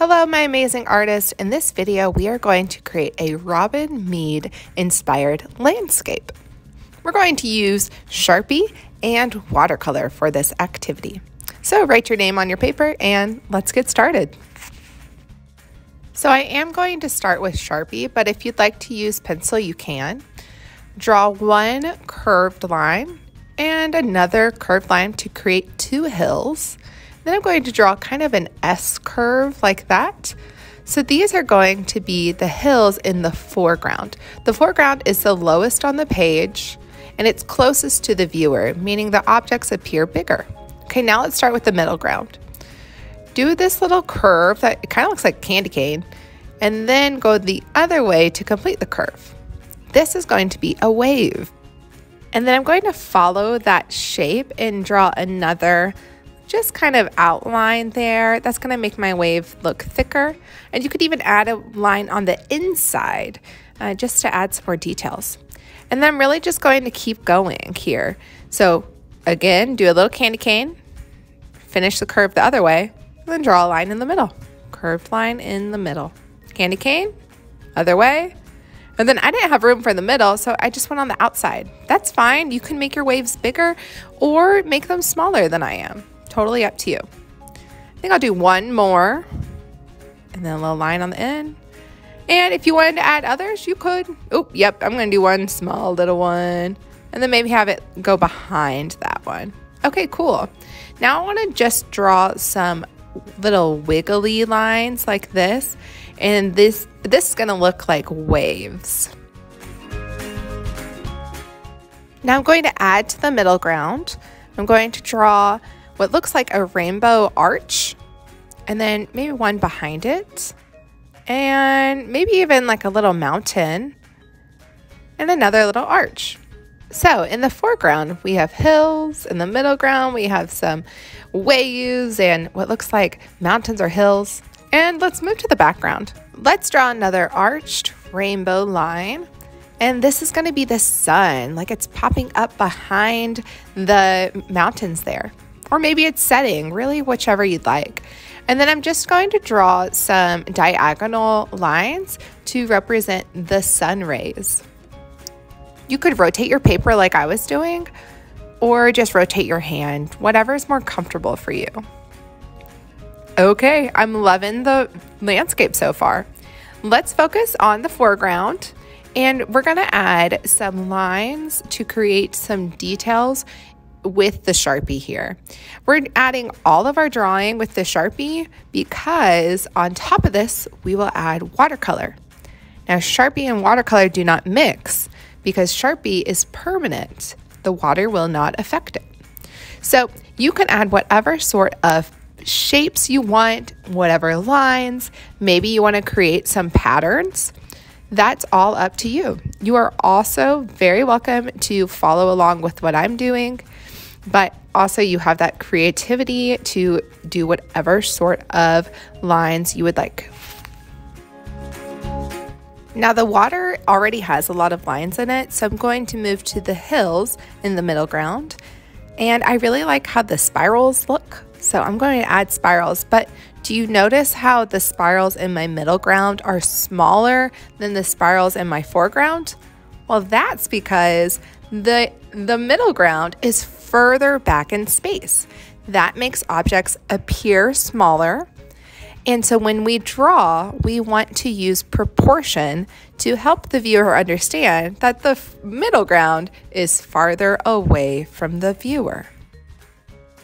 Hello, my amazing artist. In this video, we are going to create a Robin Meade inspired landscape. We're going to use Sharpie and watercolor for this activity. So write your name on your paper and let's get started. So I am going to start with Sharpie, but if you'd like to use pencil, you can. Draw one curved line and another curved line to create two hills. Then I'm going to draw kind of an S curve like that. So these are going to be the hills in the foreground. The foreground is the lowest on the page and it's closest to the viewer, meaning the objects appear bigger. Okay, now let's start with the middle ground. Do this little curve that kind of looks like candy cane and then go the other way to complete the curve. This is going to be a wave. And then I'm going to follow that shape and draw another just kind of outline there. That's going to make my wave look thicker. And you could even add a line on the inside just to add some more details. And then I'm really just going to keep going here. So again, do a little candy cane, finish the curve the other way, and then draw a line in the middle. Curved line in the middle. Candy cane, other way. And then I didn't have room for the middle, so I just went on the outside. That's fine. You can make your waves bigger or make them smaller than I am. Totally up to you. I think I'll do one more and then a little line on the end. And if you wanted to add others, you could. Oh, yep, I'm going to do one small little one and then maybe have it go behind that one. Okay, cool. Now I want to just draw some little wiggly lines like this. And this is going to look like waves. Now I'm going to add to the middle ground. I'm going to draw what looks like a rainbow arch and then maybe one behind it and maybe even like a little mountain and another little arch. So in the foreground, we have hills. In the middle ground, we have some waves and what looks like mountains or hills. And let's move to the background. Let's draw another arched rainbow line. And this is going to be the sun, like it's popping up behind the mountains there. Or maybe it's setting, really whichever you'd like. And then I'm just going to draw some diagonal lines to represent the sun rays. You could rotate your paper like I was doing, or just rotate your hand, whatever is more comfortable for you. Okay, I'm loving the landscape so far. Let's focus on the foreground, and we're gonna add some lines to create some details with the Sharpie here. We're adding all of our drawing with the Sharpie because on top of this, we will add watercolor. Now, Sharpie and watercolor do not mix because Sharpie is permanent. The water will not affect it. So you can add whatever sort of shapes you want, whatever lines, maybe you want to create some patterns. That's all up to you. You are also very welcome to follow along with what I'm doing, but also you have that creativity to do whatever sort of lines you would like. Now the water already has a lot of lines in it, so I'm going to move to the hills in the middle ground. And I really like how the spirals look, so I'm going to add spirals. But do you notice how the spirals in my middle ground are smaller than the spirals in my foreground? Well, that's because the middle ground is further back in space. That makes objects appear smaller. And so when we draw, we want to use proportion to help the viewer understand that the middle ground is farther away from the viewer.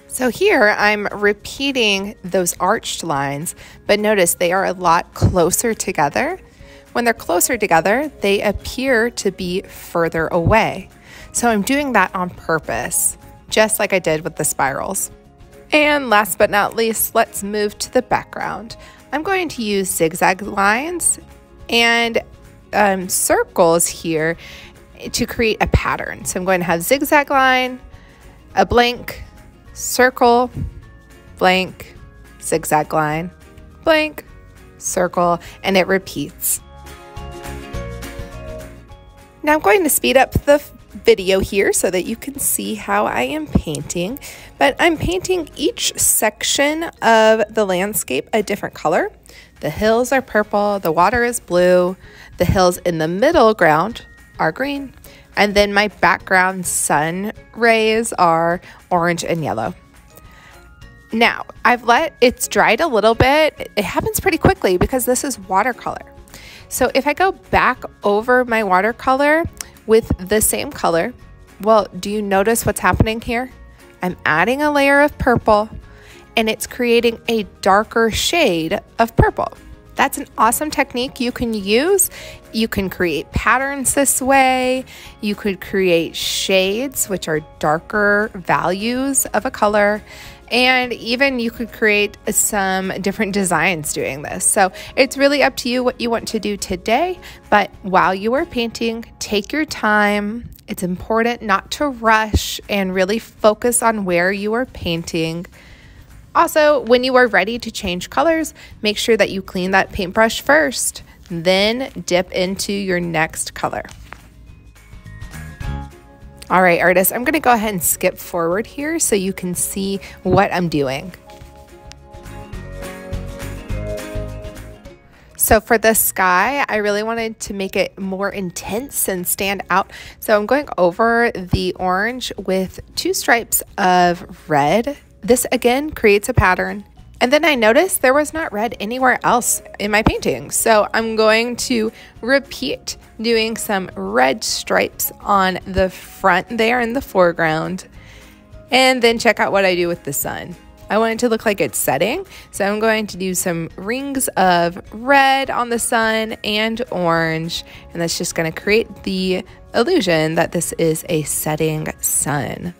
So here I'm repeating those arched lines, but notice they are a lot closer together. When they're closer together, they appear to be further away. So I'm doing that on purpose, just like I did with the spirals. And last but not least, let's move to the background. I'm going to use zigzag lines and circles here to create a pattern. So I'm going to have zigzag line, a blank, circle, blank, zigzag line, blank, circle, and it repeats. Now I'm going to speed up the video here so that you can see how I am painting, but I'm painting each section of the landscape a different color. The hills are purple, the water is blue, the hills in the middle ground are green, and then my background sun rays are orange and yellow. Now, it's dried a little bit. It happens pretty quickly because this is watercolor. So if I go back over my watercolor with the same color, well, do you notice what's happening here? I'm adding a layer of purple and it's creating a darker shade of purple. That's an awesome technique you can use. You can create patterns this way. You could create shades, which are darker values of a color. And even you could create some different designs doing this. So it's really up to you what you want to do today. But while you are painting, take your time. It's important not to rush and really focus on where you are painting. Also, when you are ready to change colors, make sure that you clean that paintbrush first, then dip into your next color. All right, artists, I'm gonna go ahead and skip forward here so you can see what I'm doing. So for the sky, I really wanted to make it more intense and stand out. So I'm going over the orange with 2 stripes of red. This again creates a pattern. And then I noticed there was not red anywhere else in my painting. So I'm going to repeat doing some red stripes on the front there in the foreground. And then check out what I do with the sun. I want it to look like it's setting. So I'm going to do some rings of red on the sun and orange. And that's just going to create the illusion that this is a setting sun.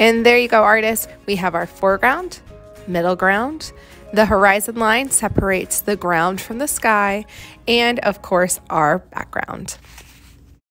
And there you go, artists. We have our foreground, middle ground. The horizon line separates the ground from the sky, and of course, our background.